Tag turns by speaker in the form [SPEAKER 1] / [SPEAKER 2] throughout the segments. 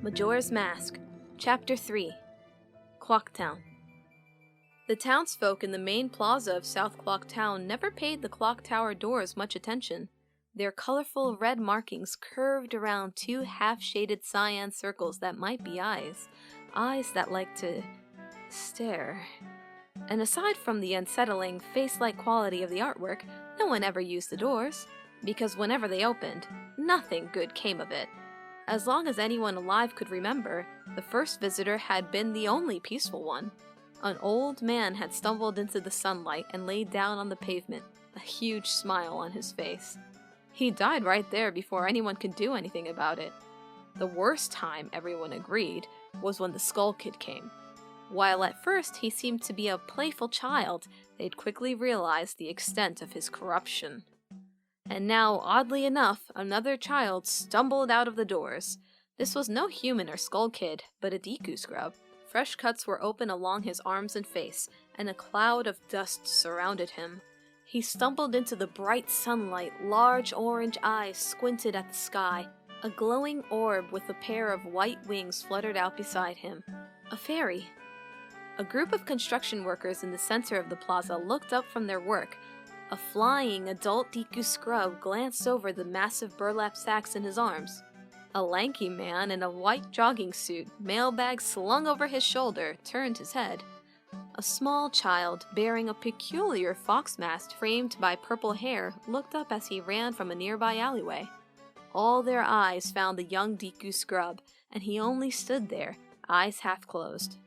[SPEAKER 1] Majora's Mask, Chapter 3, Clock Town. The townsfolk in the main plaza of South Clock Town never paid the clock tower doors much attention. Their colorful red markings curved around two half-shaded cyan circles that might be eyes that like to stare. And aside from the unsettling, face-like quality of the artwork, no one ever used the doors, because whenever they opened, nothing good came of it. As long as anyone alive could remember, the first visitor had been the only peaceful one. An old man had stumbled into the sunlight and laid down on the pavement, a huge smile on his face. He died right there before anyone could do anything about it. The worst time, everyone agreed, was when the Skull Kid came. While at first he seemed to be a playful child, they'd quickly realized the extent of his corruption. And now, oddly enough, another child stumbled out of the doors. This was no human or Skull Kid, but a Deku scrub. Fresh cuts were open along his arms and face, and a cloud of dust surrounded him. He stumbled into the bright sunlight, large orange eyes squinted at the sky. A glowing orb with a pair of white wings fluttered out beside him. A fairy. A group of construction workers in the center of the plaza looked up from their work. A flying adult Deku scrub glanced over the massive burlap sacks in his arms. A lanky man in a white jogging suit, mailbag slung over his shoulder, turned his head. A small child, bearing a peculiar fox mask framed by purple hair, looked up as he ran from a nearby alleyway. All their eyes found the young Deku scrub, and he only stood there, eyes half closed.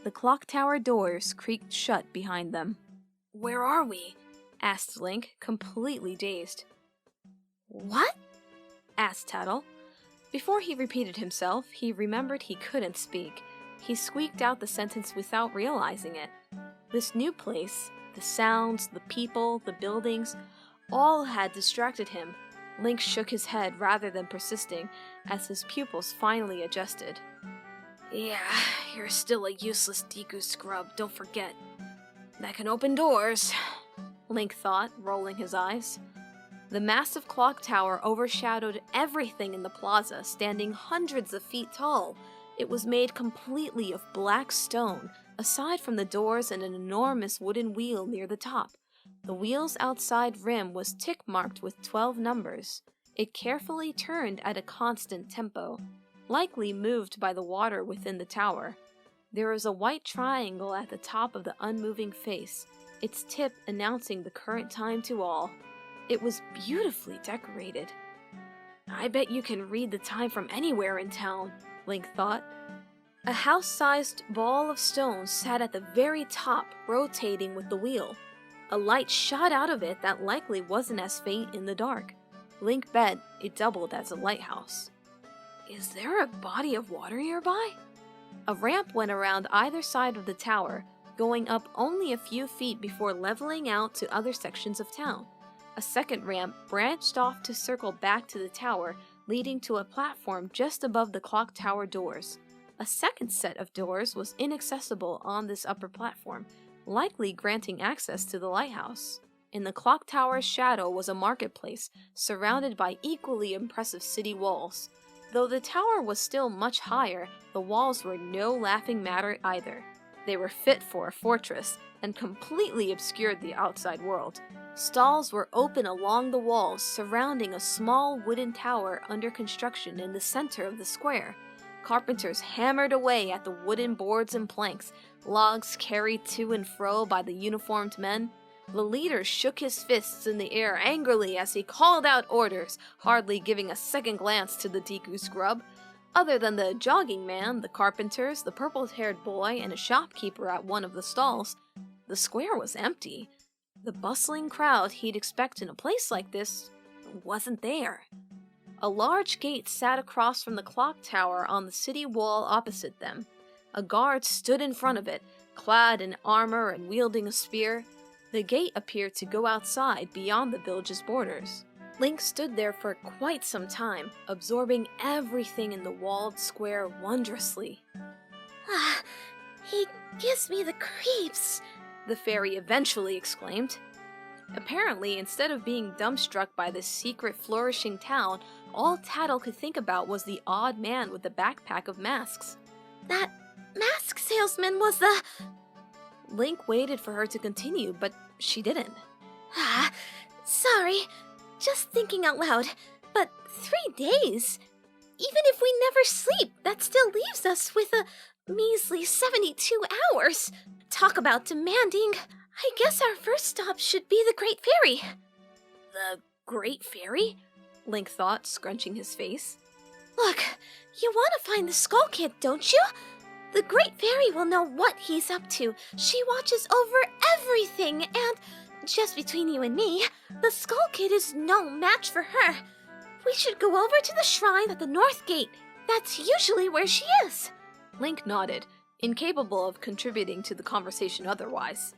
[SPEAKER 1] The clock tower doors creaked shut behind them. "Where are we?" asked Link, completely dazed. "What?" asked Tattle. Before he repeated himself, he remembered he couldn't speak. He squeaked out the sentence without realizing it. This new place, the sounds, the people, the buildings, all had distracted him. Link shook his head rather than persisting, as his pupils finally adjusted. "Yeah, you're still a useless Deku scrub, don't forget. That can open doors," Link thought, rolling his eyes. The massive clock tower overshadowed everything in the plaza, standing hundreds of feet tall. It was made completely of black stone, aside from the doors and an enormous wooden wheel near the top. The wheel's outside rim was tick-marked with 12 numbers. It carefully turned at a constant tempo, likely moved by the water within the tower. There was a white triangle at the top of the unmoving face, its tip announcing the current time to all. It was beautifully decorated. "I bet you can read the time from anywhere in town," Link thought. A house-sized ball of stone sat at the very top, rotating with the wheel. A light shot out of it that likely wasn't as faint in the dark. Link bet it doubled as a lighthouse. Is there a body of water nearby? A ramp went around either side of the tower, going up only a few feet before leveling out to other sections of town. A second ramp branched off to circle back to the tower, leading to a platform just above the clock tower doors. A second set of doors was inaccessible on this upper platform, likely granting access to the lighthouse. In the clock tower's shadow was a marketplace, surrounded by equally impressive city walls. Though the tower was still much higher, the walls were no laughing matter either. They were fit for a fortress, and completely obscured the outside world. Stalls were open along the walls, surrounding a small wooden tower under construction in the center of the square. Carpenters hammered away at the wooden boards and planks, logs carried to and fro by the uniformed men. The leader shook his fists in the air angrily as he called out orders, hardly giving a second glance to the Deku scrub. Other than the jogging man, the carpenters, the purple-haired boy, and a shopkeeper at one of the stalls, the square was empty. The bustling crowd he'd expect in a place like this wasn't there. A large gate sat across from the clock tower on the city wall opposite them. A guard stood in front of it, clad in armor and wielding a spear. The gate appeared to go outside beyond the village's borders. Link stood there for quite some time, absorbing everything in the walled square wondrously.
[SPEAKER 2] "Ah, he gives me the creeps,"
[SPEAKER 1] the fairy eventually exclaimed. Apparently, instead of being dumbstruck by this secret flourishing town, all Tattle could think about was the odd man with the backpack of masks.
[SPEAKER 2] That mask salesman was the...
[SPEAKER 1] Link waited for her to continue, but she didn't.
[SPEAKER 2] Sorry. Just thinking out loud. But 3 days? Even if we never sleep, that still leaves us with a measly 72 hours. Talk about demanding. I guess our first stop should be the Great Fairy.
[SPEAKER 1] The Great Fairy? Link thought, scrunching his face.
[SPEAKER 2] Look, you want to find the Skull Kid, don't you? The Great Fairy will know what he's up to. She watches over everything, and just between you and me, the Skull Kid is no match for her. We should go over to the shrine at the North Gate. That's usually where she is.
[SPEAKER 1] Link nodded, incapable of contributing to the conversation otherwise.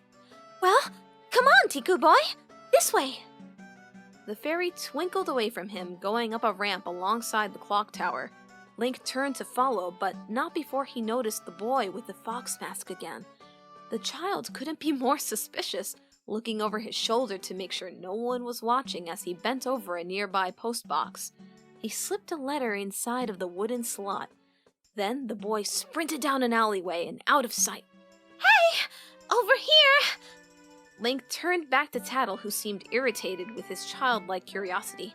[SPEAKER 2] Well, come on, Tiku boy. This way.
[SPEAKER 1] The fairy twinkled away from him, going up a ramp alongside the clock tower. Link turned to follow, but not before he noticed the boy with the fox mask again. The child couldn't be more suspicious, looking over his shoulder to make sure no one was watching as he bent over a nearby postbox. He slipped a letter inside of the wooden slot. Then the boy sprinted down an alleyway and out of sight.
[SPEAKER 2] Hey! Over here!
[SPEAKER 1] Link turned back to Tattle, who seemed irritated with his childlike curiosity.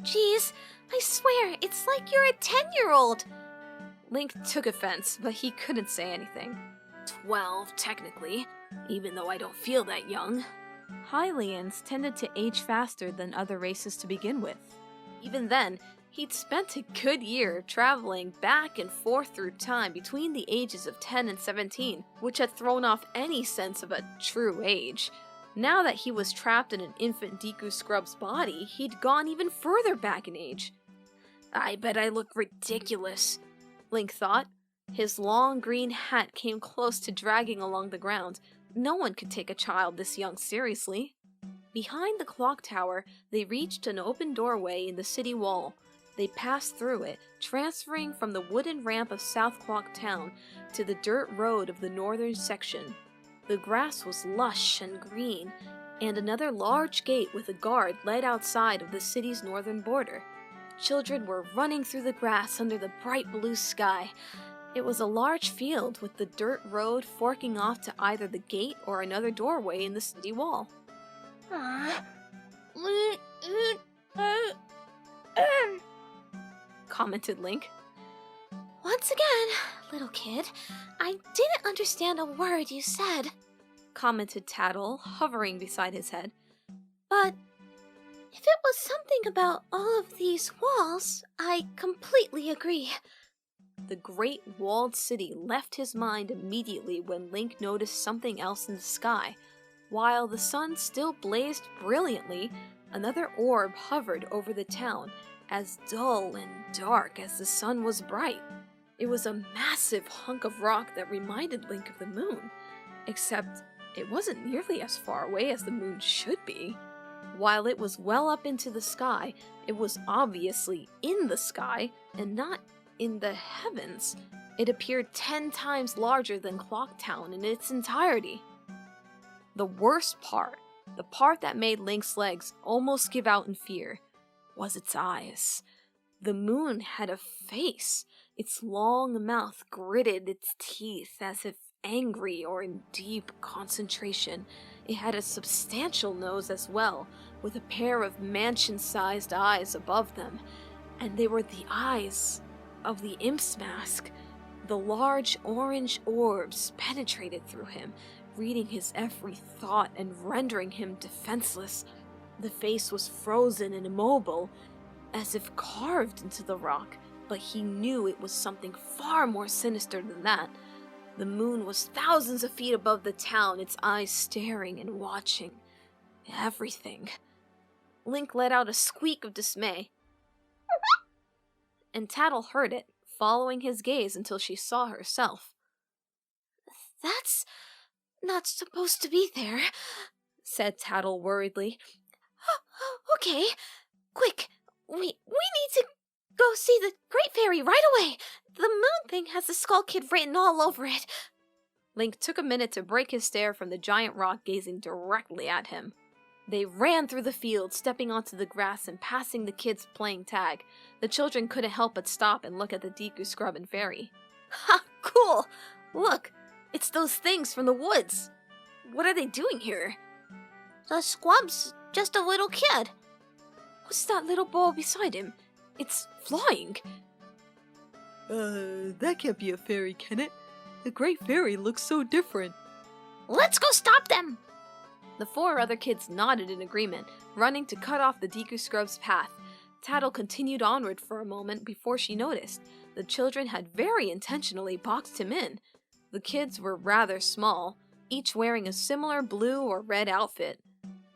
[SPEAKER 2] Geez, I swear, it's like you're a 10-year-old.
[SPEAKER 1] Link took offense, but he couldn't say anything. 12, technically, even though I don't feel that young. Hylians tended to age faster than other races to begin with. Even then, he'd spent a good year traveling back and forth through time between the ages of 10 and 17, which had thrown off any sense of a true age. Now that he was trapped in an infant Deku Scrub's body, he'd gone even further back in age. I bet I look ridiculous, Link thought. His long green hat came close to dragging along the ground. No one could take a child this young seriously. Behind the clock tower, they reached an open doorway in the city wall. They passed through it, transferring from the wooden ramp of South Clock Town to the dirt road of the northern section. The grass was lush and green, and another large gate with a guard led outside of the city's northern border. Children were running through the grass under the bright blue sky. It was a large field with the dirt road forking off to either the gate or another doorway in the city wall. Commented Link.
[SPEAKER 2] Once again, little kid, I didn't understand a word you said.
[SPEAKER 1] Commented Tattle, hovering beside his head.
[SPEAKER 2] But if it was something about all of these walls, I completely agree.
[SPEAKER 1] The great walled city left his mind immediately when Link noticed something else in the sky. While the sun still blazed brilliantly, another orb hovered over the town, as dull and dark as the sun was bright. It was a massive hunk of rock that reminded Link of the moon, except it wasn't nearly as far away as the moon should be. While it was well up into the sky, it was obviously in the sky and not in the heavens. It appeared 10 times larger than Clock Town in its entirety. The worst part, the part that made Link's legs almost give out in fear, was its eyes. The moon had a face. Its long mouth gritted its teeth as if angry or in deep concentration. It had a substantial nose as well, with a pair of mansion-sized eyes above them, and they were the eyes of the imp's mask. The large orange orbs penetrated through him, reading his every thought and rendering him defenseless. The face was frozen and immobile, as if carved into the rock, but he knew it was something far more sinister than that. The moon was thousands of feet above the town, its eyes staring and watching everything. Link let out a squeak of dismay, and Tattle heard it, following his gaze until she saw herself.
[SPEAKER 2] That's not supposed to be there,
[SPEAKER 1] said Tattle worriedly.
[SPEAKER 2] Okay, quick, we need to go see the Great Fairy right away. The moon thing has the Skull Kid written all over it.
[SPEAKER 1] Link took a minute to break his stare from the giant rock gazing directly at him. They ran through the field, stepping onto the grass and passing the kids playing tag. The children couldn't help but stop and look at the Deku Scrub and Fairy. Ha! Cool! Look! It's those things from the woods! What are they doing here?
[SPEAKER 2] The Scrub's just a little kid.
[SPEAKER 1] What's that little ball beside him? It's flying!
[SPEAKER 3] That can't be a fairy, can it? The Great Fairy looks so different.
[SPEAKER 2] Let's go stop them!
[SPEAKER 1] The 4 other kids nodded in agreement, running to cut off the Deku Scrub's path. Tattle continued onward for a moment before she noticed. The children had very intentionally boxed him in. The kids were rather small, each wearing a similar blue or red outfit.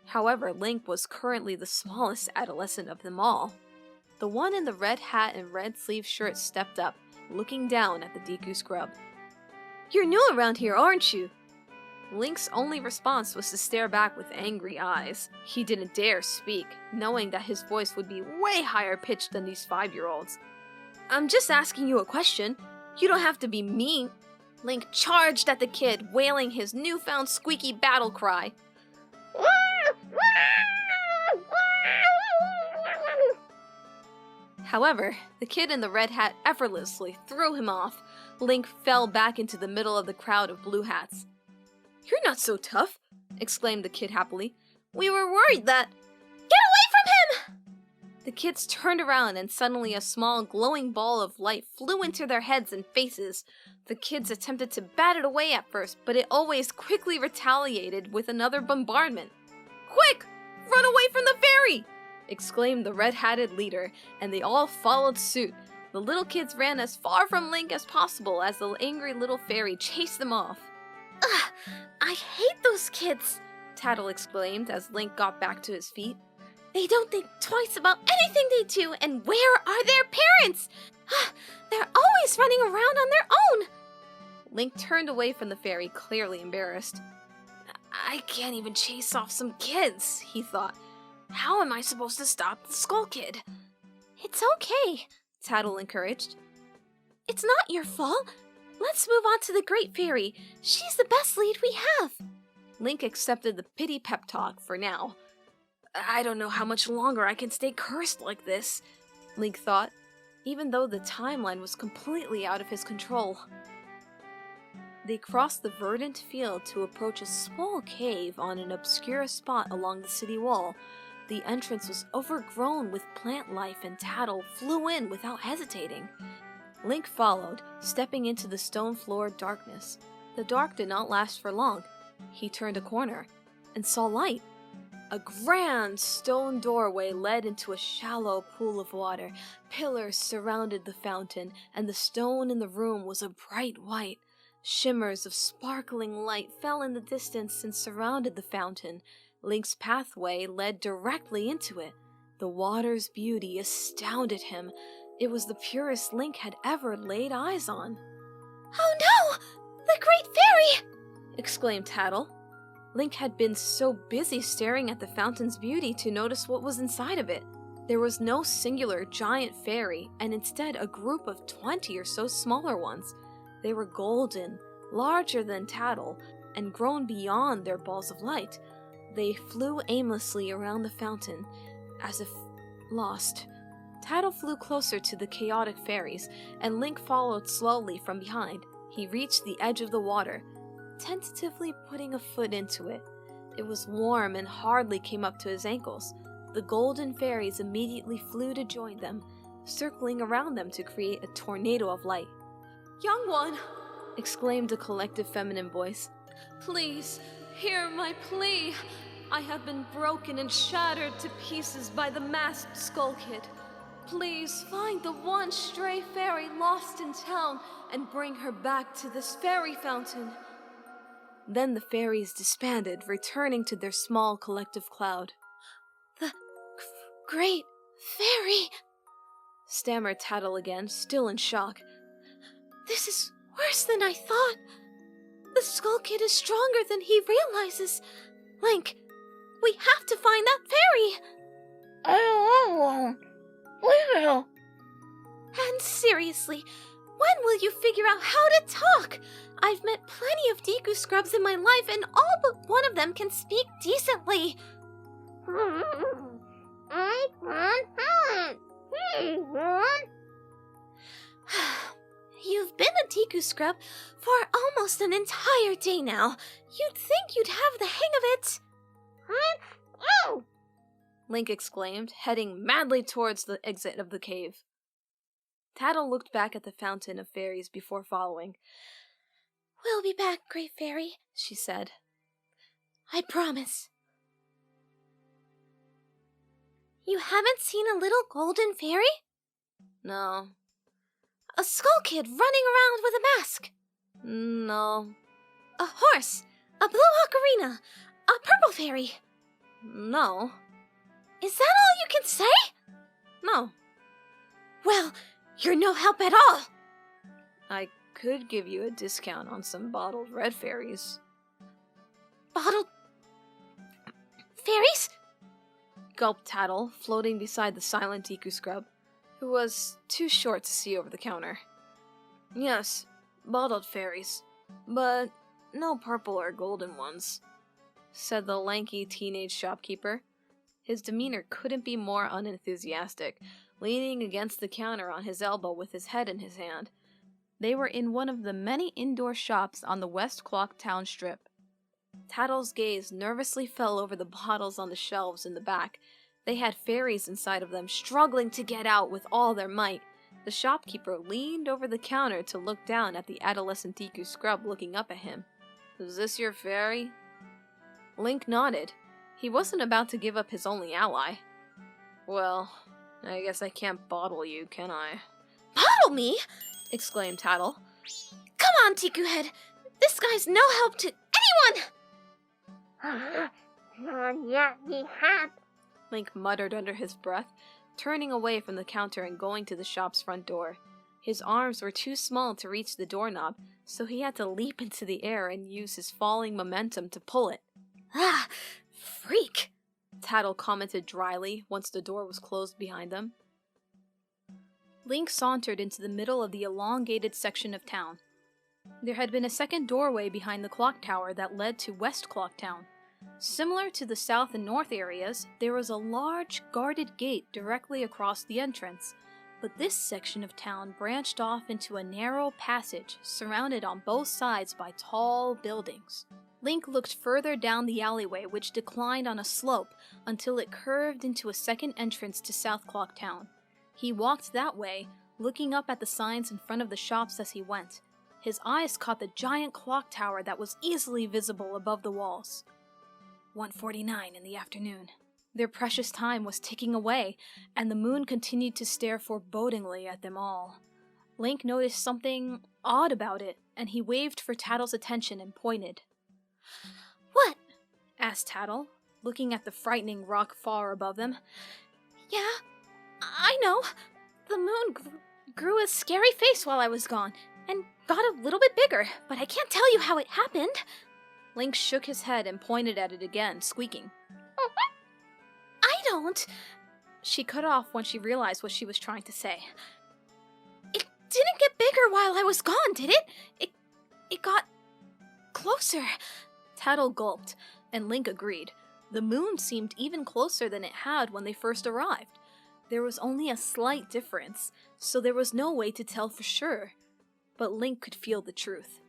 [SPEAKER 1] However, Link was currently the smallest adolescent of them all. The one in the red hat and red sleeve shirt stepped up, looking down at the Deku Scrub. "You're new around here, aren't you?" Link's only response was to stare back with angry eyes. He didn't dare speak, knowing that his voice would be way higher pitched than these 5-year-olds. "I'm just asking you a question. You don't have to be mean." Link charged at the kid, wailing his newfound squeaky battle cry. However, the kid in the red hat effortlessly threw him off. Link fell back into the middle of the crowd of blue hats. "You're not so tough," exclaimed the kid happily. "We were worried that—"
[SPEAKER 2] Get away from him!
[SPEAKER 1] The kids turned around and suddenly a small glowing ball of light flew into their heads and faces. The kids attempted to bat it away at first, but it always quickly retaliated with another bombardment. "Quick! Run away from the fairy!" exclaimed the red-hatted leader, and they all followed suit. The little kids ran as far from Link as possible as the angry little fairy chased them off.
[SPEAKER 2] Ugh, I hate those kids,
[SPEAKER 1] Tattle exclaimed as Link got back to his feet.
[SPEAKER 2] They don't think twice about anything they do, and where are their parents? They're always running around on their own.
[SPEAKER 1] Link turned away from the fairy, clearly embarrassed. I can't even chase off some kids, he thought. How am I supposed to stop the Skull Kid?
[SPEAKER 2] It's okay,
[SPEAKER 1] Tattle encouraged.
[SPEAKER 2] It's not your fault. Let's move on to the Great Fairy. She's the best lead we have.
[SPEAKER 1] Link accepted the pity pep talk for now. I don't know how much longer I can stay cursed like this, Link thought, even though the timeline was completely out of his control. They crossed the verdant field to approach a small cave on an obscure spot along the city wall. The entrance was overgrown with plant life, and Tattle flew in without hesitating. Link followed, stepping into the stone-floored darkness. The dark did not last for long. He turned a corner and saw light. A grand stone doorway led into a shallow pool of water. Pillars surrounded the fountain, and the stone in the room was a bright white. Shimmers of sparkling light fell in the distance and surrounded the fountain. Link's pathway led directly into it. The water's beauty astounded him. It was the purest Link had ever laid eyes on.
[SPEAKER 2] Oh no! The Great Fairy!
[SPEAKER 1] Exclaimed Tattle. Link had been so busy staring at the fountain's beauty to notice what was inside of it. There was no singular giant fairy, and instead a group of 20 or so smaller ones. They were golden, larger than Tattle, and grown beyond their balls of light. They flew aimlessly around the fountain, as if lost. Tattle flew closer to the chaotic fairies, and Link followed slowly from behind. He reached the edge of the water, tentatively putting a foot into it. It was warm and hardly came up to his ankles. The golden fairies immediately flew to join them, circling around them to create a tornado of light. "Young one!" exclaimed a collective feminine voice. "Please, hear my plea. I have been broken and shattered to pieces by the masked Skull Kid. Please find the one stray fairy lost in town and bring her back to this fairy fountain." Then the fairies disbanded, returning to their small collective cloud.
[SPEAKER 2] The Great Fairy,
[SPEAKER 1] stammered Tattle again, still in shock.
[SPEAKER 2] This is worse than I thought. The Skull Kid is stronger than he realizes. Link, we have to find that fairy.
[SPEAKER 4] I will.
[SPEAKER 2] And seriously, when will you figure out how to talk? I've met plenty of Deku Scrubs in my life, and all but one of them can speak decently. I want home. You've been a Tiku scrub for almost an entire day now. You'd think you'd have the hang of it. Oh!
[SPEAKER 1] Link exclaimed, heading madly towards the exit of the cave. Tattle looked back at the fountain of fairies before following.
[SPEAKER 2] We'll be back, Great Fairy,
[SPEAKER 1] she said.
[SPEAKER 2] I promise. You haven't seen a little golden fairy?
[SPEAKER 1] No.
[SPEAKER 2] A skull kid running around with a mask?
[SPEAKER 1] No.
[SPEAKER 2] A horse? A blue ocarina? A purple fairy?
[SPEAKER 1] No.
[SPEAKER 2] Is that all you can say?
[SPEAKER 1] No.
[SPEAKER 2] Well, you're no help at all.
[SPEAKER 1] I could give you a discount on some bottled red fairies.
[SPEAKER 2] Bottled fairies?
[SPEAKER 1] Gulped Tattle, floating beside the silent Tiku scrub, who was too short to see over the counter. Yes, bottled fairies, but no purple or golden ones, said the lanky teenage shopkeeper. His demeanor couldn't be more unenthusiastic, leaning against the counter on his elbow with his head in his hand. They were in one of the many indoor shops on the West Clock Town strip. Tattle's gaze nervously fell over the bottles on the shelves in the back. They had fairies inside of them, struggling to get out with all their might. The shopkeeper leaned over the counter to look down at the adolescent Tiku scrub looking up at him. "Is this your fairy?" Link nodded. He wasn't about to give up his only ally. "Well, I guess I can't bottle you, can I?"
[SPEAKER 2] Bottle me?
[SPEAKER 1] exclaimed Tattle.
[SPEAKER 2] Come on, Tiku Head. This guy's no help to anyone!
[SPEAKER 1] Link muttered under his breath, turning away from the counter and going to the shop's front door. His arms were too small to reach the doorknob, so he had to leap into the air and use his falling momentum to pull it.
[SPEAKER 2] Ah, freak,
[SPEAKER 1] Tattle commented dryly once the door was closed behind them. Link sauntered into the middle of the elongated section of town. There had been a second doorway behind the clock tower that led to West Clock Town. Similar to the south and north areas, there was a large, guarded gate directly across the entrance, but this section of town branched off into a narrow passage surrounded on both sides by tall buildings. Link looked further down the alleyway, which declined on a slope until it curved into a second entrance to South Clock Town. He walked that way, looking up at the signs in front of the shops as he went. His eyes caught the giant clock tower that was easily visible above the walls. 1:49 in the afternoon. Their precious time was ticking away, and the moon continued to stare forebodingly at them all. Link noticed something odd about it, and he waved for Tattle's attention and pointed.
[SPEAKER 2] What?
[SPEAKER 1] Asked Tattle, looking at the frightening rock far above them.
[SPEAKER 2] Yeah, I know. The moon grew a scary face while I was gone, and got a little bit bigger, but I can't tell you how it happened.
[SPEAKER 1] Link shook his head and pointed at it again, squeaking.
[SPEAKER 2] I don't.
[SPEAKER 1] She cut off when she realized what she was trying to say.
[SPEAKER 2] It didn't get bigger while I was gone, did it? It got closer.
[SPEAKER 1] Tattle gulped, and Link agreed. The moon seemed even closer than it had when they first arrived. There was only a slight difference, so there was no way to tell for sure. But Link could feel the truth.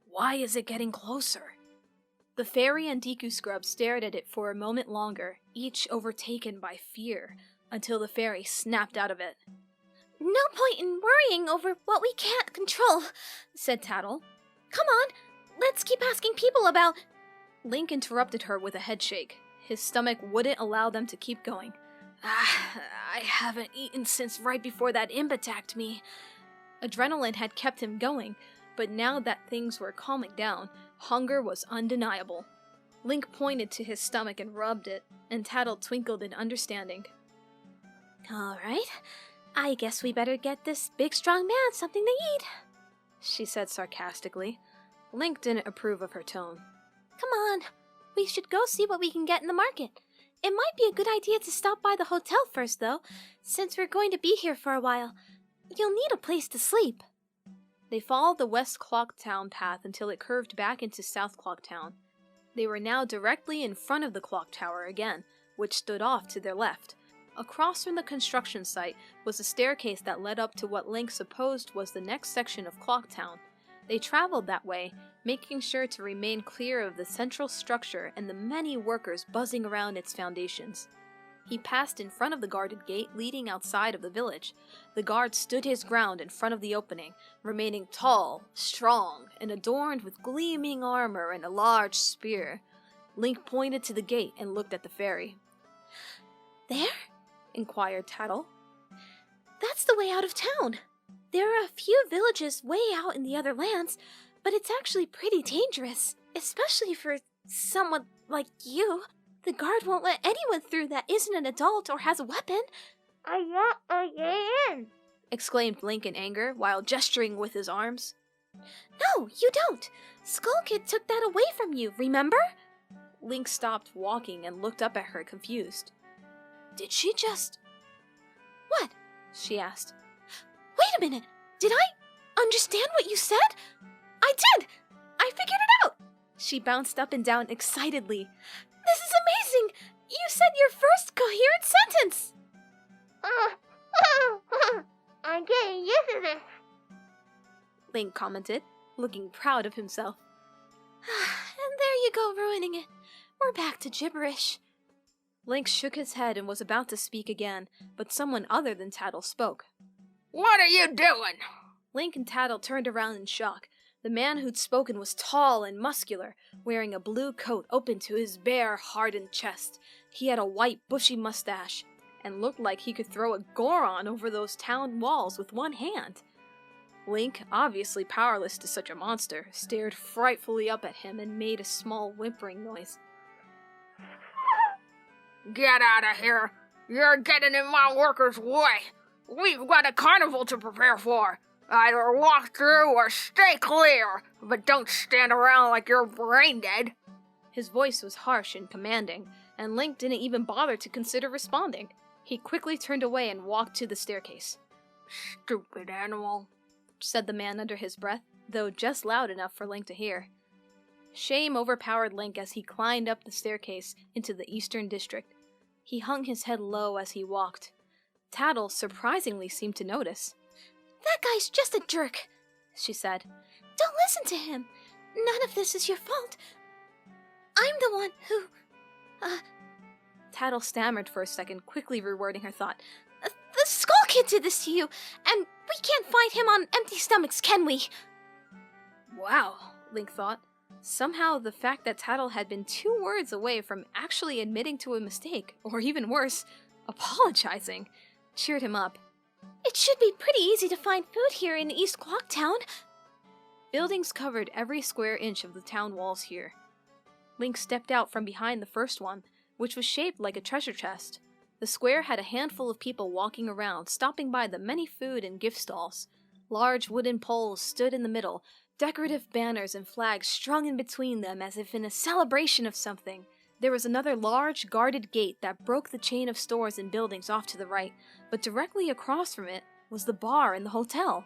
[SPEAKER 1] Why is it getting closer? The fairy and Tiku scrub stared at it for a moment longer, each overtaken by fear, until the fairy snapped out of it.
[SPEAKER 2] No point in worrying over what we can't control,
[SPEAKER 1] said Tattle.
[SPEAKER 2] Come on, let's keep asking people about...
[SPEAKER 1] Link interrupted her with a headshake. His stomach wouldn't allow them to keep going. I haven't eaten since right before that imp attacked me. Adrenaline had kept him going, but now that things were calming down, hunger was undeniable. Link pointed to his stomach and rubbed it, and Tattle twinkled in understanding.
[SPEAKER 2] All right, I guess we better get this big strong man something to eat,
[SPEAKER 1] she said sarcastically. Link didn't approve of her tone.
[SPEAKER 2] Come on, we should go see what we can get in the market. It might be a good idea to stop by the hotel first, though, since we're going to be here for a while. You'll need a place to sleep.
[SPEAKER 1] They followed the West Clock Town path until it curved back into South Clock Town. They were now directly in front of the clock tower again, which stood off to their left. Across from the construction site was a staircase that led up to what Link supposed was the next section of Clocktown. They traveled that way, making sure to remain clear of the central structure and the many workers buzzing around its foundations. He passed in front of the guarded gate leading outside of the village. The guard stood his ground in front of the opening, remaining tall, strong, and adorned with gleaming armor and a large spear. Link pointed to the gate and looked at the fairy.
[SPEAKER 2] There?
[SPEAKER 1] Inquired Tattle.
[SPEAKER 2] That's the way out of town. There are a few villages way out in the other lands, but it's actually pretty dangerous, especially for someone like you. The guard won't let anyone through that isn't an adult or has a weapon.
[SPEAKER 4] I want to get in.
[SPEAKER 1] Exclaimed Link in anger while gesturing with his arms.
[SPEAKER 2] No, you don't. Skull Kid took that away from you, remember?
[SPEAKER 1] Link stopped walking and looked up at her confused. Did she just...
[SPEAKER 2] What?
[SPEAKER 1] She asked.
[SPEAKER 2] Wait a minute. Did I understand what you said? I did! I figured it out!
[SPEAKER 1] She bounced up and down excitedly.
[SPEAKER 2] This is amazing! You said your first coherent sentence!
[SPEAKER 4] I'm getting used to this.
[SPEAKER 1] Link commented, looking proud of himself.
[SPEAKER 2] And there you go, ruining it. We're back to gibberish.
[SPEAKER 1] Link shook his head and was about to speak again, but someone other than Tattle spoke.
[SPEAKER 5] What are you doing?
[SPEAKER 1] Link and Tattle turned around in shock. The man who'd spoken was tall and muscular, wearing a blue coat open to his bare, hardened chest. He had a white, bushy mustache, and looked like he could throw a Goron over those town walls with one hand. Link, obviously powerless to such a monster, stared frightfully up at him and made a small whimpering noise.
[SPEAKER 5] Get out of here! You're getting in my workers' way! We've got a carnival to prepare for! Either walk through or stay clear, but don't stand around like you're brain dead!
[SPEAKER 1] His voice was harsh and commanding, and Link didn't even bother to consider responding. He quickly turned away and walked to the staircase.
[SPEAKER 5] Stupid animal,
[SPEAKER 1] said the man under his breath, though just loud enough for Link to hear. Shame overpowered Link as he climbed up the staircase into the Eastern District. He hung his head low as he walked. Tattle surprisingly seemed to notice.
[SPEAKER 2] That guy's just a jerk, she said. Don't listen to him. None of this is your fault. I'm the one who...
[SPEAKER 1] Tattle stammered for a second, quickly rewording her thought.
[SPEAKER 2] The Skull Kid did this to you, and we can't fight him on empty stomachs, can we?
[SPEAKER 1] Wow, Link thought. Somehow the fact that Tattle had been 2 words away from actually admitting to a mistake, or even worse, apologizing, cheered him up.
[SPEAKER 2] It should be pretty easy to find food here in East Clocktown.
[SPEAKER 1] Buildings covered every square inch of the town walls here. Link stepped out from behind the first one, which was shaped like a treasure chest. The square had a handful of people walking around, stopping by the many food and gift stalls. Large wooden poles stood in the middle, decorative banners and flags strung in between them as if in a celebration of something. There was another large, guarded gate that broke the chain of stores and buildings off to the right, but directly across from it was the bar and the hotel.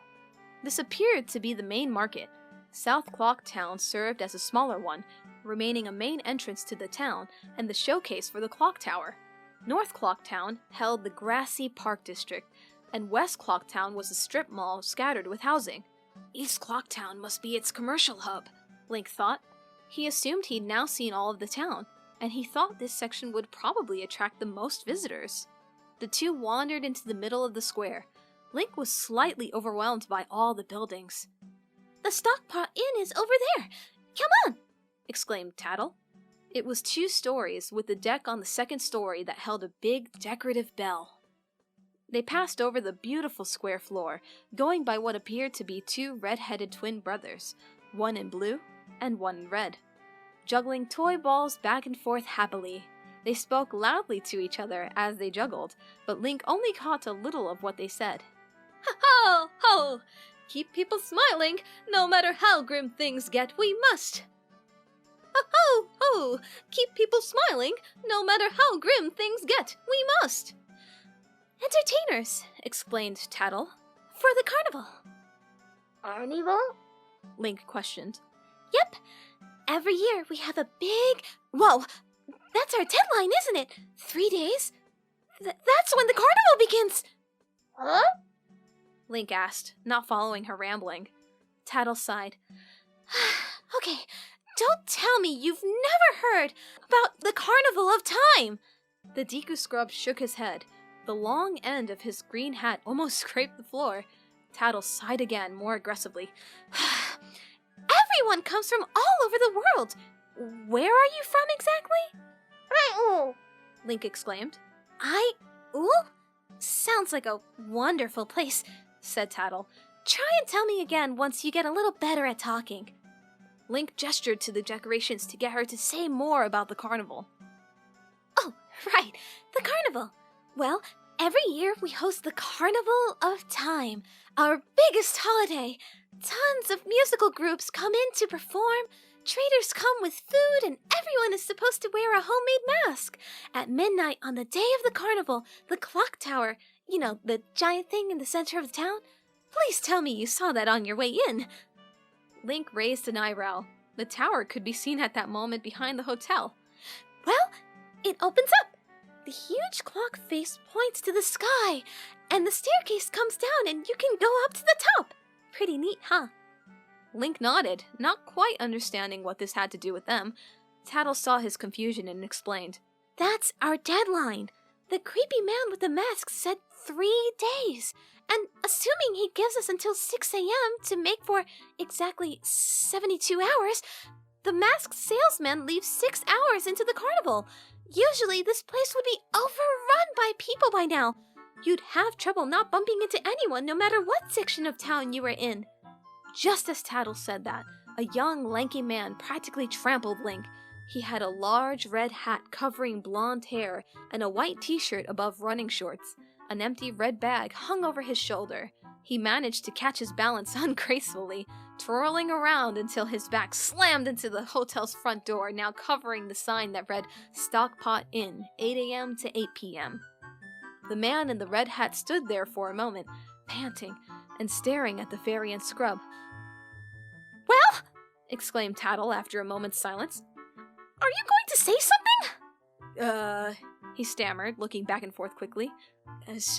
[SPEAKER 1] This appeared to be the main market. South Clocktown served as a smaller one, remaining a main entrance to the town and the showcase for the clock tower. North Clocktown held the grassy park district, and West Clocktown was a strip mall scattered with housing. East Clocktown must be its commercial hub, Link thought. He assumed he'd now seen all of the town, and he thought this section would probably attract the most visitors. The two wandered into the middle of the square. Link was slightly overwhelmed by all the buildings.
[SPEAKER 2] The Stockpot Inn is over there! Come on!
[SPEAKER 1] Exclaimed Tattle. It was 2 stories, with the deck on the second story that held a big decorative bell. They passed over the beautiful square floor, going by what appeared to be 2 red-headed twin brothers, one in blue and one in red. Juggling toy balls back and forth happily. They spoke loudly to each other as they juggled, but Link only caught a little of what they said.
[SPEAKER 3] Ho, ho! Keep people smiling, no matter how grim things get, we must! Ho, ho! Keep people smiling, no matter how grim things get, we must!
[SPEAKER 2] Entertainers,
[SPEAKER 1] explained Tattle.
[SPEAKER 2] For the carnival.
[SPEAKER 4] Carnival?
[SPEAKER 1] Link questioned.
[SPEAKER 2] Yep. Every year we have a That's our deadline, isn't it? 3 days? That's when the carnival begins!
[SPEAKER 4] Huh?
[SPEAKER 1] Link asked, not following her rambling. Tattle sighed.
[SPEAKER 2] Okay, don't tell me you've never heard about the Carnival of Time!
[SPEAKER 1] The Deku Scrub shook his head. The long end of his green hat almost scraped the floor. Tattle sighed again, more aggressively.
[SPEAKER 2] Everyone comes from all over the world! Where are you from exactly?
[SPEAKER 4] Right.
[SPEAKER 2] Link exclaimed. Ooh? Sounds like a wonderful place, said Tattle. Try and tell me again once you get a little better at talking.
[SPEAKER 1] Link gestured to the decorations to get her to say more about the carnival.
[SPEAKER 2] Oh, right, the carnival. Well, every year we host the Carnival of Time, our biggest holiday. Tons of musical groups come in to perform, traders come with food, and everyone is supposed to wear a homemade mask. At midnight on the day of the carnival, the clock tower, you know, the giant thing in the center of the town, please tell me you saw that on your way in.
[SPEAKER 1] Link raised an eyebrow. The tower could be seen at that moment behind the hotel.
[SPEAKER 2] Well, it opens up. The huge clock face points to the sky, and the staircase comes down and you can go up to the top. Pretty neat, huh?
[SPEAKER 1] Link nodded, not quite understanding what this had to do with them. Tattle saw his confusion and explained.
[SPEAKER 2] That's our deadline. The creepy man with the mask said 3 days. And assuming he gives us until 6 a.m. to make for exactly 72 hours, the masked salesman leaves 6 hours into the carnival. Usually this place would be overrun by people by now. You'd have trouble not bumping into anyone no matter what section of town you were in.
[SPEAKER 1] Just as Tattle said that, a young, lanky man practically trampled Link. He had a large red hat covering blonde hair and a white t-shirt above running shorts. An empty red bag hung over his shoulder. He managed to catch his balance ungracefully, twirling around until his back slammed into the hotel's front door, now covering the sign that read Stockpot Inn, 8 a.m. to 8 p.m. The man in the red hat stood there for a moment, panting and staring at the fairy and scrub.
[SPEAKER 2] Well,
[SPEAKER 1] exclaimed Tattle after a moment's silence.
[SPEAKER 2] Are you going to say something?
[SPEAKER 1] He stammered, looking back and forth quickly.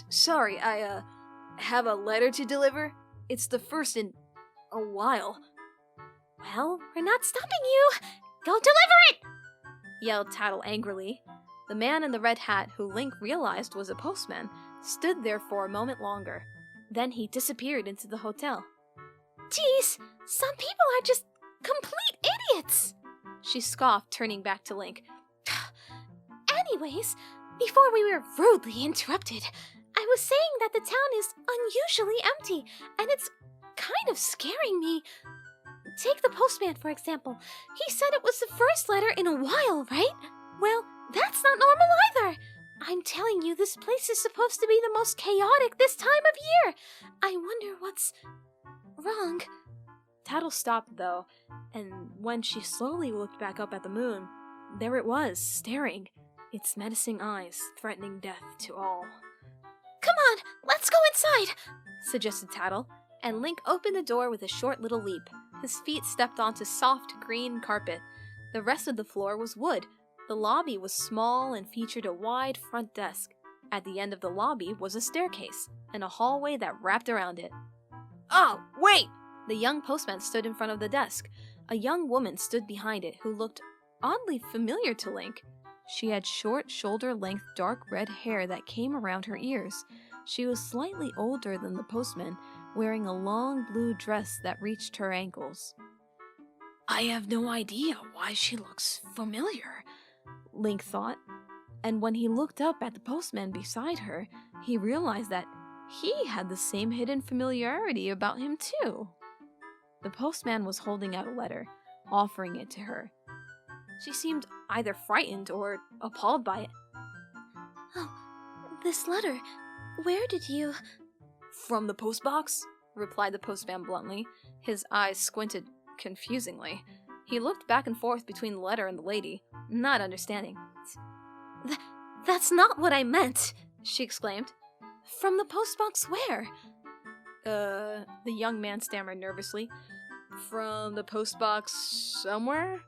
[SPEAKER 1] Sorry, I have a letter to deliver. It's the first in a while.
[SPEAKER 2] Well, we're not stopping you. Go deliver it!
[SPEAKER 1] Yelled Tattle angrily. The man in the red hat, who Link realized was a postman, stood there for a moment longer. Then he disappeared into the hotel.
[SPEAKER 2] Geez, some people are just complete idiots!
[SPEAKER 1] She scoffed, turning back to Link.
[SPEAKER 2] Anyways, before we were rudely interrupted, I was saying that the town is unusually empty, and it's kind of scaring me. Take the postman, for example. He said it was the first letter in a while, right? Well, that's not normal either. I'm telling you, this place is supposed to be the most chaotic this time of year. I wonder what's wrong.
[SPEAKER 1] Tattle stopped, though, and when she slowly looked back up at the moon, there it was, staring, its menacing eyes threatening death to all.
[SPEAKER 2] Come on, let's go inside,
[SPEAKER 1] suggested Tattle, and Link opened the door with a short little leap. His feet stepped onto soft green carpet. The rest of the floor was wood. The lobby was small and featured a wide front desk. At the end of the lobby was a staircase, and a hallway that wrapped around it. Oh, wait! The young postman stood in front of the desk. A young woman stood behind it who looked oddly familiar to Link. She had short, shoulder-length, dark red hair that came around her ears. She was slightly older than the postman, wearing a long blue dress that reached her ankles. I have no idea why she looks familiar, Link thought. And when he looked up at the postman beside her, he realized that he had the same hidden familiarity about him too. The postman was holding out a letter, offering it to her. She seemed either frightened or appalled by it.
[SPEAKER 2] Oh, this letter. Where did you...
[SPEAKER 1] From the postbox, replied the postman bluntly. His eyes squinted confusingly. He looked back and forth between the letter and the lady, not understanding.
[SPEAKER 2] That's not what I meant,
[SPEAKER 1] she exclaimed.
[SPEAKER 2] From the postbox where?
[SPEAKER 1] The young man stammered nervously. From the postbox somewhere?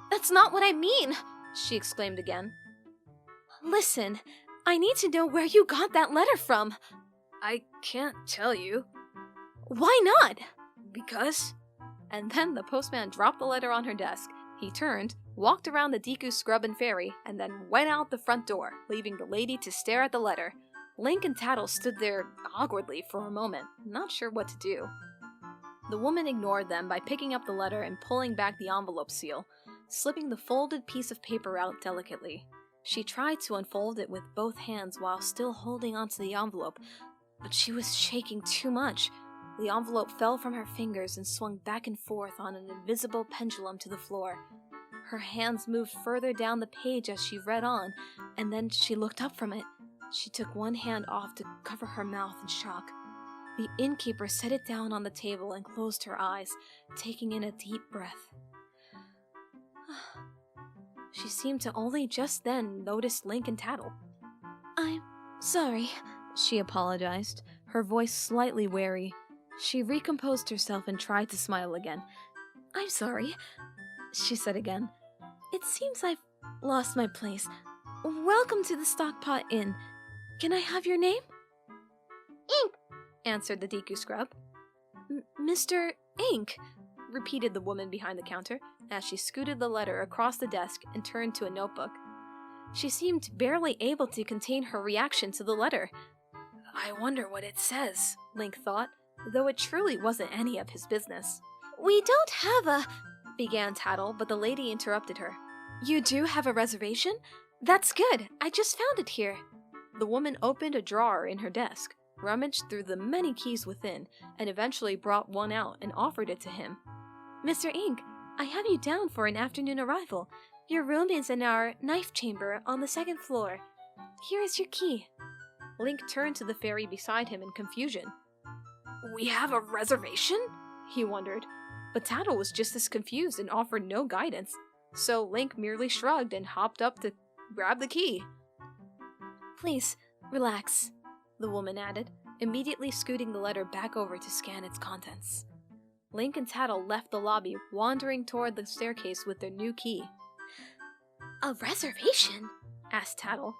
[SPEAKER 2] That's not what I mean,
[SPEAKER 1] she exclaimed again.
[SPEAKER 3] Listen, I need to know where you got that letter from.
[SPEAKER 1] I can't tell you.
[SPEAKER 3] Why not?
[SPEAKER 1] Because? And then the postman dropped the letter on her desk. He turned, walked around the Deku Scrub and Fairy, and then went out the front door, leaving the lady to stare at the letter. Link and Tattle stood there awkwardly for a moment, not sure what to do. The woman ignored them by picking up the letter and pulling back the envelope seal, slipping the folded piece of paper out delicately. She tried to unfold it with both hands while still holding onto the envelope, but she was shaking too much. The envelope fell from her fingers and swung back and forth on an invisible pendulum to the floor. Her hands moved further down the page as she read on, and then she looked up from it. She took one hand off to cover her mouth in shock. The innkeeper set it down on the table and closed her eyes, taking in a deep breath. She seemed to only just then notice Link and Tattle.
[SPEAKER 3] I'm sorry,
[SPEAKER 1] she apologized, her voice slightly wary. She recomposed herself and tried to smile again.
[SPEAKER 3] I'm sorry,
[SPEAKER 1] she said again.
[SPEAKER 3] It seems I've lost my place. Welcome to the Stockpot Inn. Can I have your name?
[SPEAKER 4] Ink,
[SPEAKER 1] answered the Deku Scrub.
[SPEAKER 3] Mr. Ink,
[SPEAKER 1] repeated the woman behind the counter, as she scooted the letter across the desk and turned to a notebook. She seemed barely able to contain her reaction to the letter. I wonder what it says, Link thought, though it truly wasn't any of his business.
[SPEAKER 3] We don't have a...
[SPEAKER 1] began Tattle, but the lady interrupted her.
[SPEAKER 3] You do have a reservation? That's good. I just found it here.
[SPEAKER 1] The woman opened a drawer in her desk, rummaged through the many keys within, and eventually brought one out and offered it to him.
[SPEAKER 3] Mr. Ink, I have you down for an afternoon arrival. Your room is in our knife chamber on the second floor. Here is your key.
[SPEAKER 1] Link turned to the fairy beside him in confusion.
[SPEAKER 3] We have a reservation?
[SPEAKER 1] He wondered, but Tattle was just as confused and offered no guidance, so Link merely shrugged and hopped up to grab the key.
[SPEAKER 3] Please, relax,
[SPEAKER 1] the woman added, immediately scooting the letter back over to scan its contents. Link and Tattle left the lobby, wandering toward the staircase with their new key.
[SPEAKER 3] A reservation?
[SPEAKER 1] asked Tattle.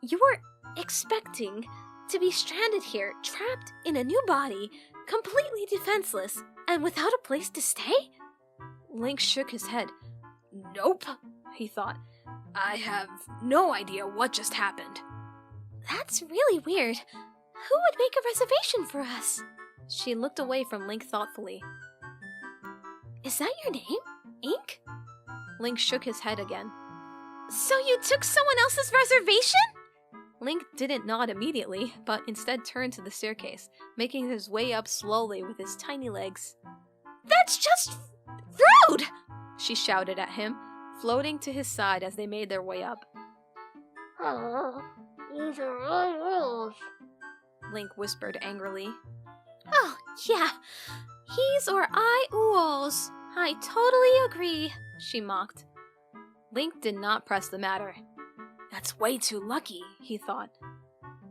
[SPEAKER 3] You were expecting to be stranded here, trapped in a new body, completely defenseless, and without a place to stay?
[SPEAKER 1] Link shook his head. Nope, he thought. I have no idea what just happened.
[SPEAKER 3] That's really weird. Who would make a reservation for us?
[SPEAKER 1] She looked away from Link thoughtfully.
[SPEAKER 3] Is that your name? Ink?
[SPEAKER 1] Link shook his head again.
[SPEAKER 3] So you took someone else's reservation?
[SPEAKER 1] Link didn't nod immediately, but instead turned to the staircase, making his way up slowly with his tiny legs.
[SPEAKER 3] That's just rude!
[SPEAKER 1] She shouted at him, floating to his side as they made their way up.
[SPEAKER 4] oh, these are my rules.
[SPEAKER 1] Link whispered angrily.
[SPEAKER 3] Oh, yeah. He's or I oohs. I totally agree, she mocked.
[SPEAKER 1] Link did not press the matter. That's way too lucky, he thought.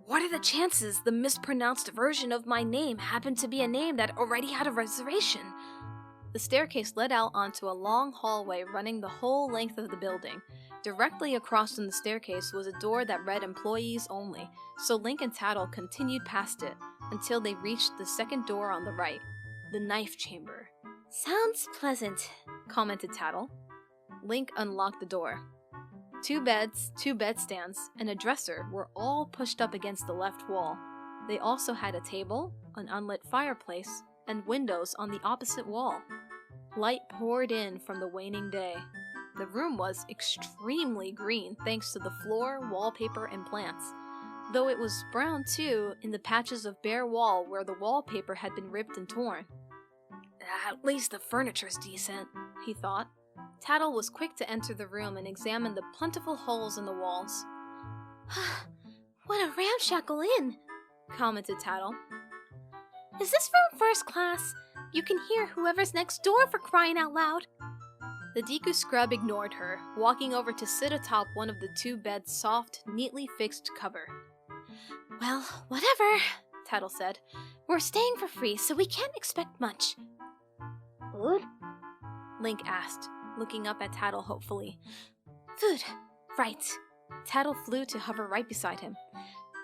[SPEAKER 1] What are the chances the mispronounced version of my name happened to be a name that already had a reservation? The staircase led out onto a long hallway running the whole length of the building. Directly across from the staircase was a door that read employees only, so Link and Tattle continued past it until they reached the second door on the right, the knife chamber.
[SPEAKER 3] Sounds pleasant,
[SPEAKER 1] commented Tattle. Link unlocked the door. 2 beds, 2 bedstands, and a dresser were all pushed up against the left wall. They also had a table, an unlit fireplace, and windows on the opposite wall. Light poured in from the waning day. The room was extremely green thanks to the floor, wallpaper, and plants, though it was brown too in the patches of bare wall where the wallpaper had been ripped and torn. At least the furniture's decent, he thought. Tattle was quick to enter the room and examine the plentiful holes in the walls.
[SPEAKER 3] What a ramshackle inn,
[SPEAKER 1] commented Tattle.
[SPEAKER 3] Is this room first class? You can hear whoever's next door for crying out loud.
[SPEAKER 1] The Deku Scrub ignored her, walking over to sit atop one of the 2 beds' soft, neatly fixed cover.
[SPEAKER 3] Well, whatever,
[SPEAKER 1] Tattle said.
[SPEAKER 3] We're staying for free, so we can't expect much.
[SPEAKER 4] Food?
[SPEAKER 1] Link asked, looking up at Tattle hopefully.
[SPEAKER 2] Food. Right.
[SPEAKER 1] Tattle flew to hover right beside him.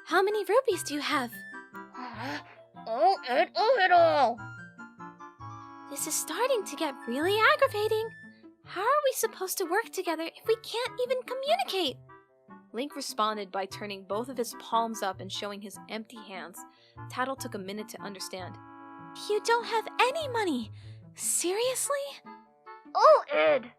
[SPEAKER 2] How many rupees do you have?
[SPEAKER 4] I'll eat it all.
[SPEAKER 2] This is starting to get really aggravating. How are we supposed to work together if we can't even communicate?
[SPEAKER 1] Link responded by turning both of his palms up and showing his empty hands. Tattle took a minute to understand.
[SPEAKER 2] You don't have any money. Seriously?
[SPEAKER 4] Oh, Ed.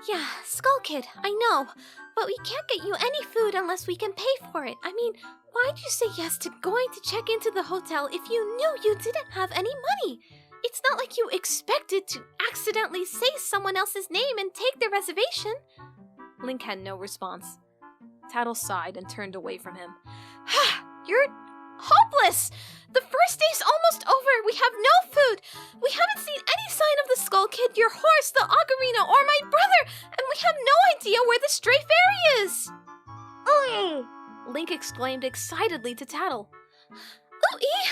[SPEAKER 2] Yeah, Skull Kid, I know. But we can't get you any food unless we can pay for it. I mean, why'd you say yes to going to check into the hotel if you knew you didn't have any money? It's not like you expected to accidentally say someone else's name and take their reservation.
[SPEAKER 1] Link had no response. Tattle sighed and turned away from him.
[SPEAKER 2] You're hopeless! The first day's almost over. We have no food. We haven't seen any sign of the Skull Kid, your horse, the ocarina, or my brother, and we have no idea where the stray fairy is.
[SPEAKER 4] Oi!
[SPEAKER 1] Link exclaimed excitedly to Tattle.
[SPEAKER 2] Ooh-ee!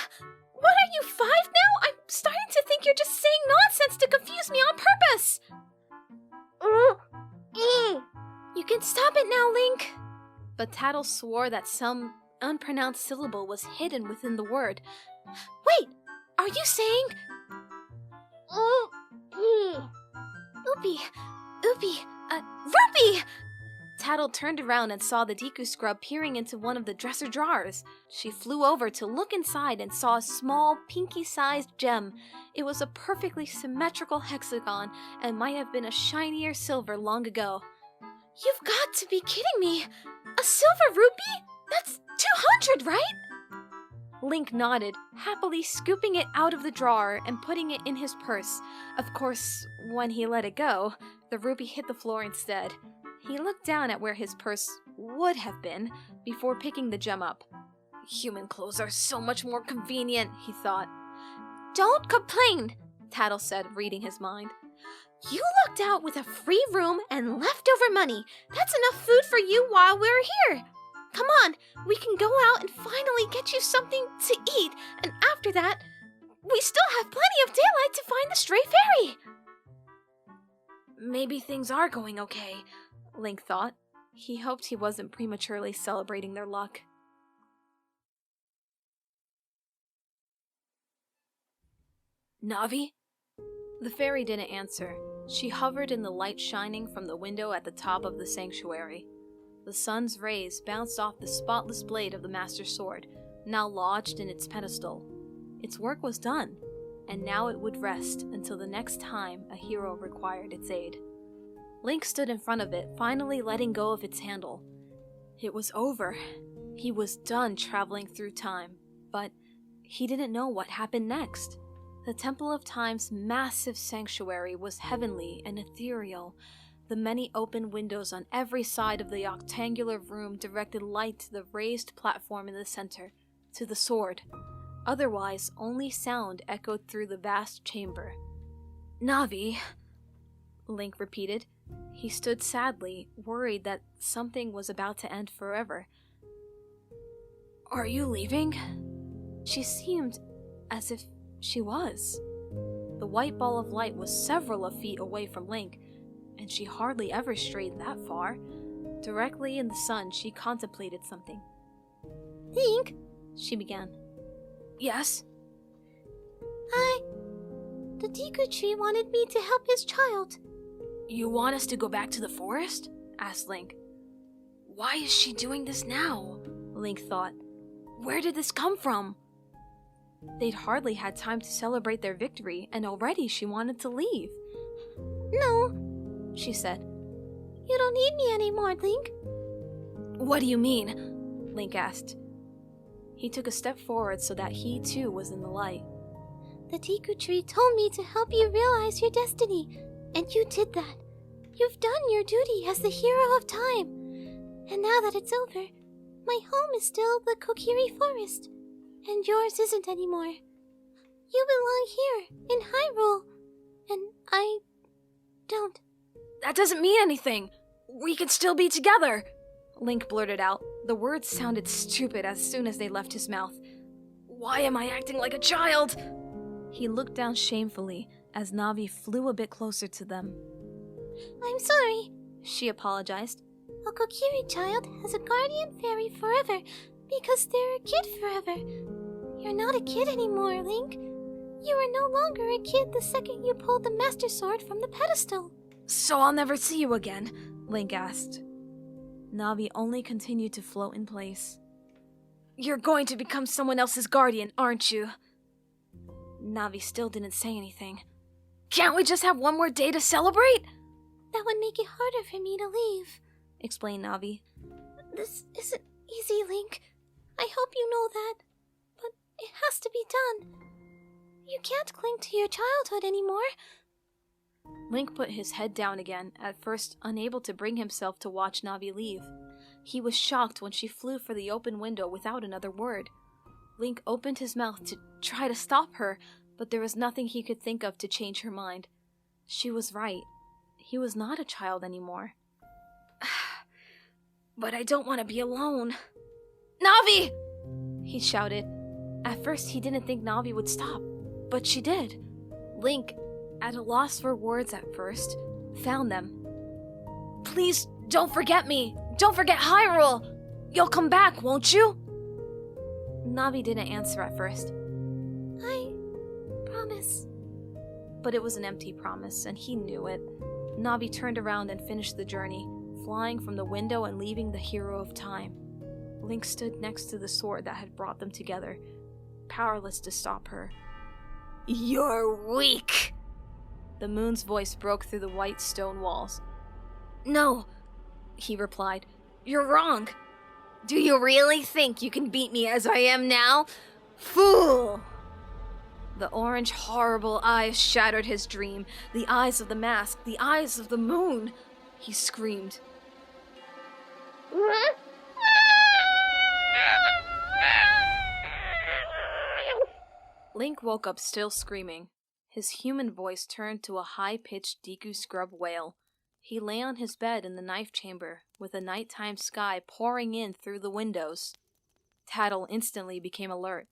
[SPEAKER 2] What are you, 5 now? I'm starting to think you're just saying nonsense to confuse me on purpose. You can stop it now, Link.
[SPEAKER 1] But Tattle swore that some unpronounced syllable was hidden within the word.
[SPEAKER 2] Wait, are you saying... Oopie, Rupee!
[SPEAKER 1] Tattle turned around and saw the Deku scrub peering into one of the dresser drawers. She flew over to look inside and saw a small, pinky-sized gem. It was a perfectly symmetrical hexagon and might have been a shinier silver long ago.
[SPEAKER 2] You've got to be kidding me! A silver rupee? That's 200, right?
[SPEAKER 1] Link nodded, happily scooping it out of the drawer and putting it in his purse. Of course, when he let it go, the rupee hit the floor instead. He looked down at where his purse would have been before picking the gem up. Human clothes are so much more convenient, he thought.
[SPEAKER 2] Don't complain,
[SPEAKER 1] Tattle said, reading his mind.
[SPEAKER 2] You lucked out with a free room and leftover money. That's enough food for you while we're here. Come on, we can go out and finally get you something to eat, and after that, we still have plenty of daylight to find the stray fairy.
[SPEAKER 1] Maybe things are going okay, Link thought. He hoped he wasn't prematurely celebrating their luck. Navi? The fairy didn't answer. She hovered in the light shining from the window at the top of the sanctuary. The sun's rays bounced off the spotless blade of the Master Sword, now lodged in its pedestal. Its work was done, and now it would rest until the next time a hero required its aid. Link stood in front of it, finally letting go of its handle. It was over. He was done traveling through time, but he didn't know what happened next. The Temple of Time's massive sanctuary was heavenly and ethereal. The many open windows on every side of the octangular room directed light to the raised platform in the center, to the sword. Otherwise, only sound echoed through the vast chamber. Navi, Link repeated. He stood sadly, worried that something was about to end forever. Are you leaving? She seemed as if she was. The white ball of light was several of feet away from Link, and she hardly ever strayed that far. Directly in the sun, she contemplated something.
[SPEAKER 2] Link,
[SPEAKER 1] she began. Yes?
[SPEAKER 2] The Deku Tree wanted me to help his child.
[SPEAKER 1] You want us to go back to the forest? Asked Link. Why is she doing this now? Link thought. Where did this come from? They'd hardly had time to celebrate their victory, and already she wanted to leave.
[SPEAKER 2] No, she said. You don't need me anymore, Link.
[SPEAKER 1] What do you mean? Link asked. He took a step forward so that he too was in the light.
[SPEAKER 2] The Deku Tree told me to help you realize your destiny, and you did that. You've done your duty as the hero of time. And now that it's over, my home is still the Kokiri Forest, and yours isn't anymore. You belong here, in Hyrule, and I don't.
[SPEAKER 1] That doesn't mean anything. We could still be together, Link blurted out. The words sounded stupid as soon as they left his mouth. Why am I acting like a child? He looked down shamefully as Navi flew a bit closer to them.
[SPEAKER 2] I'm sorry,
[SPEAKER 1] she apologized.
[SPEAKER 2] A Kokiri child has a guardian fairy forever because they're a kid forever. You're not a kid anymore, Link. You are no longer a kid the second you pulled the Master Sword from the pedestal.
[SPEAKER 1] So I'll never see you again? Link asked. Navi only continued to float in place. You're going to become someone else's guardian, aren't you? Navi still didn't say anything. Can't we just have one more day to celebrate?
[SPEAKER 2] That would make it harder for me to leave,
[SPEAKER 1] explained Navi.
[SPEAKER 2] This isn't easy, Link. I hope you know that. But it has to be done. You can't cling to your childhood anymore.
[SPEAKER 1] Link put his head down again, at first unable to bring himself to watch Navi leave. He was shocked when she flew for the open window without another word. Link opened his mouth to try to stop her, but there was nothing he could think of to change her mind. She was right. He was not a child anymore. But I don't want to be alone. Navi! He shouted. At first he didn't think Navi would stop, but she did. Link, at a loss for words at first, found them. Please don't forget me! Don't forget Hyrule! You'll come back, won't you? Navi didn't answer at first.
[SPEAKER 2] I promise.
[SPEAKER 1] But it was an empty promise, and he knew it. Navi turned around and finished the journey, flying from the window and leaving the hero of time. Link stood next to the sword that had brought them together, powerless to stop her. You're weak! The moon's voice broke through the white stone walls. No, he replied. You're wrong. Do you really think you can beat me as I am now? Fool! The orange, horrible eyes shattered his dream. The eyes of the mask, the eyes of the moon. He screamed. Link woke up still screaming. His human voice turned to a high-pitched Deku Scrub wail. He lay on his bed in the knife chamber, with a nighttime sky pouring in through the windows. Tattle instantly became alert,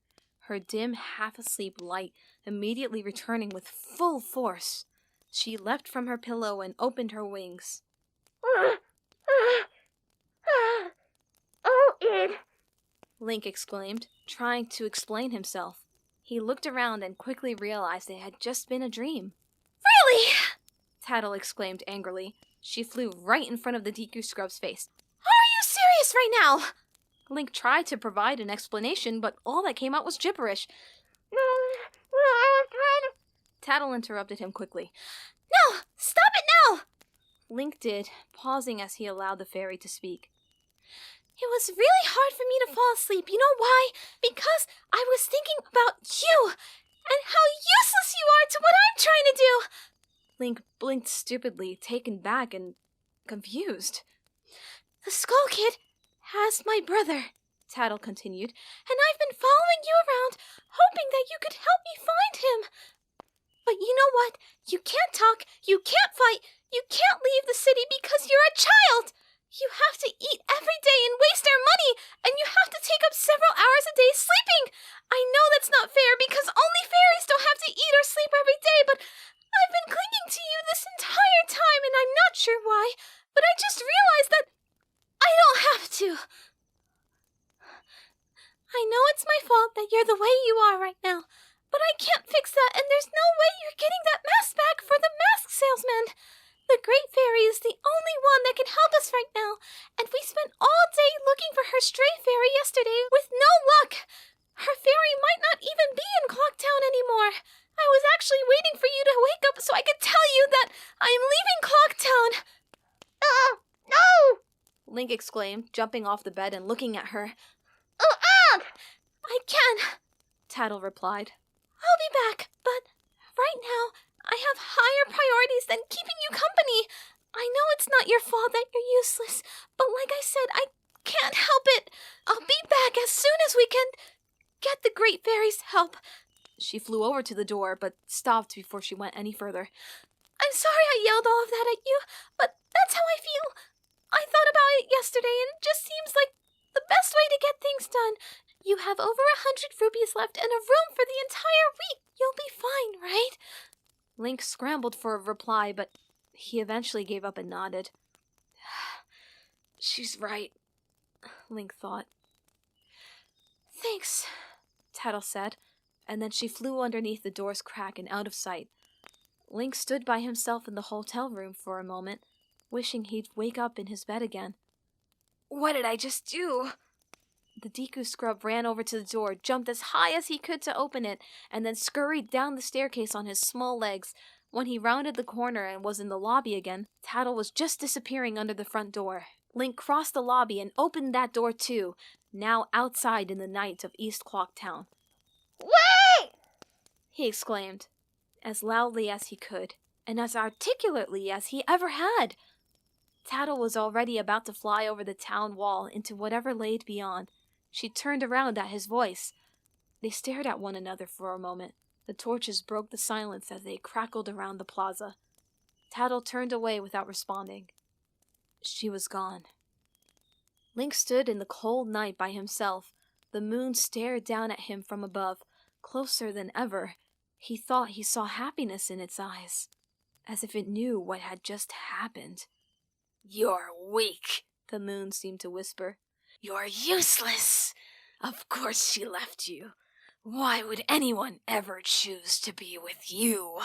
[SPEAKER 1] her dim, half-asleep light immediately returning with full force. She leapt from her pillow and opened her wings.
[SPEAKER 4] Oh, Id.
[SPEAKER 1] Link exclaimed, trying to explain himself. He looked around and quickly realized it had just been a dream.
[SPEAKER 2] Really?
[SPEAKER 1] Tattle exclaimed angrily. She flew right in front of the Deku Scrub's face.
[SPEAKER 2] Are you serious right now?
[SPEAKER 1] Link tried to provide an explanation, but all that came out was gibberish.
[SPEAKER 4] No, I was trying to...
[SPEAKER 1] Tattle interrupted him quickly.
[SPEAKER 2] No! Stop it now!
[SPEAKER 1] Link did, pausing as he allowed the fairy to speak.
[SPEAKER 2] It was really hard for me to fall asleep. You know why? Because I was thinking about you and how useless you are to what I'm trying to do.
[SPEAKER 1] Link blinked stupidly, taken back and confused.
[SPEAKER 2] The Skull Kid has my brother, Tattle continued, and I've been following you around, hoping that you could help me find him. But you know what? You can't talk, you can't fight, you can't leave the city because you're a child. You have to eat every day and waste our money, and you have to take up several hours a day sleeping. I know that's not fair because only fairies don't have to eat or sleep every day, but I've been clinging to you this entire time, and I'm not sure why, but I just realized that I don't have to. I know it's my fault that you're the way you are right now, but I can't fix that, and there's no way you're getting that mask back for the mask salesman. The Great Fairy is the only one that can help us right now, and we spent all day looking for her stray fairy yesterday with no luck. Her fairy might not even be in Clocktown anymore. I was actually waiting for you to wake up so I could tell you that I'm leaving Clocktown.
[SPEAKER 4] No!
[SPEAKER 1] Link exclaimed, jumping off the bed and looking at her.
[SPEAKER 2] I can,
[SPEAKER 1] Tattle replied.
[SPEAKER 2] I'll be back, but right now I have higher priorities than keeping you company. I know it's not your fault that you're useless, but like I said, I can't help it. I'll be back as soon as we can get the Great Fairy's help.
[SPEAKER 1] She flew over to the door, but stopped before she went any further.
[SPEAKER 2] I'm sorry I yelled all of that at you, but that's how I feel. I thought about it yesterday, and it just seems like the best way to get things done. You have over 100 rupees left and a room for the entire week. You'll be fine, right?
[SPEAKER 1] Link scrambled for a reply, but he eventually gave up and nodded. She's right, Link thought.
[SPEAKER 2] Thanks,
[SPEAKER 1] Tattle said, and then she flew underneath the door's crack and out of sight. Link stood by himself in the hotel room for a moment, wishing he'd wake up in his bed again. What did I just do? The Deku scrub ran over to the door, jumped as high as he could to open it, and then scurried down the staircase on his small legs. When he rounded the corner and was in the lobby again, Tattle was just disappearing under the front door. Link crossed the lobby and opened that door too, now outside in the night of East Clock Town.
[SPEAKER 4] Wait!
[SPEAKER 1] He exclaimed, as loudly as he could, and as articulately as he ever had. Tattle was already about to fly over the town wall into whatever laid beyond. She turned around at his voice. They stared at one another for a moment. The torches broke the silence as they crackled around the plaza. Tattle turned away without responding. She was gone. Link stood in the cold night by himself. The moon stared down at him from above, closer than ever. He thought he saw happiness in its eyes, as if it knew what had just happened. "You're weak," the moon seemed to whisper. "You're useless. Of course she left you. Why would anyone ever choose to be with you?"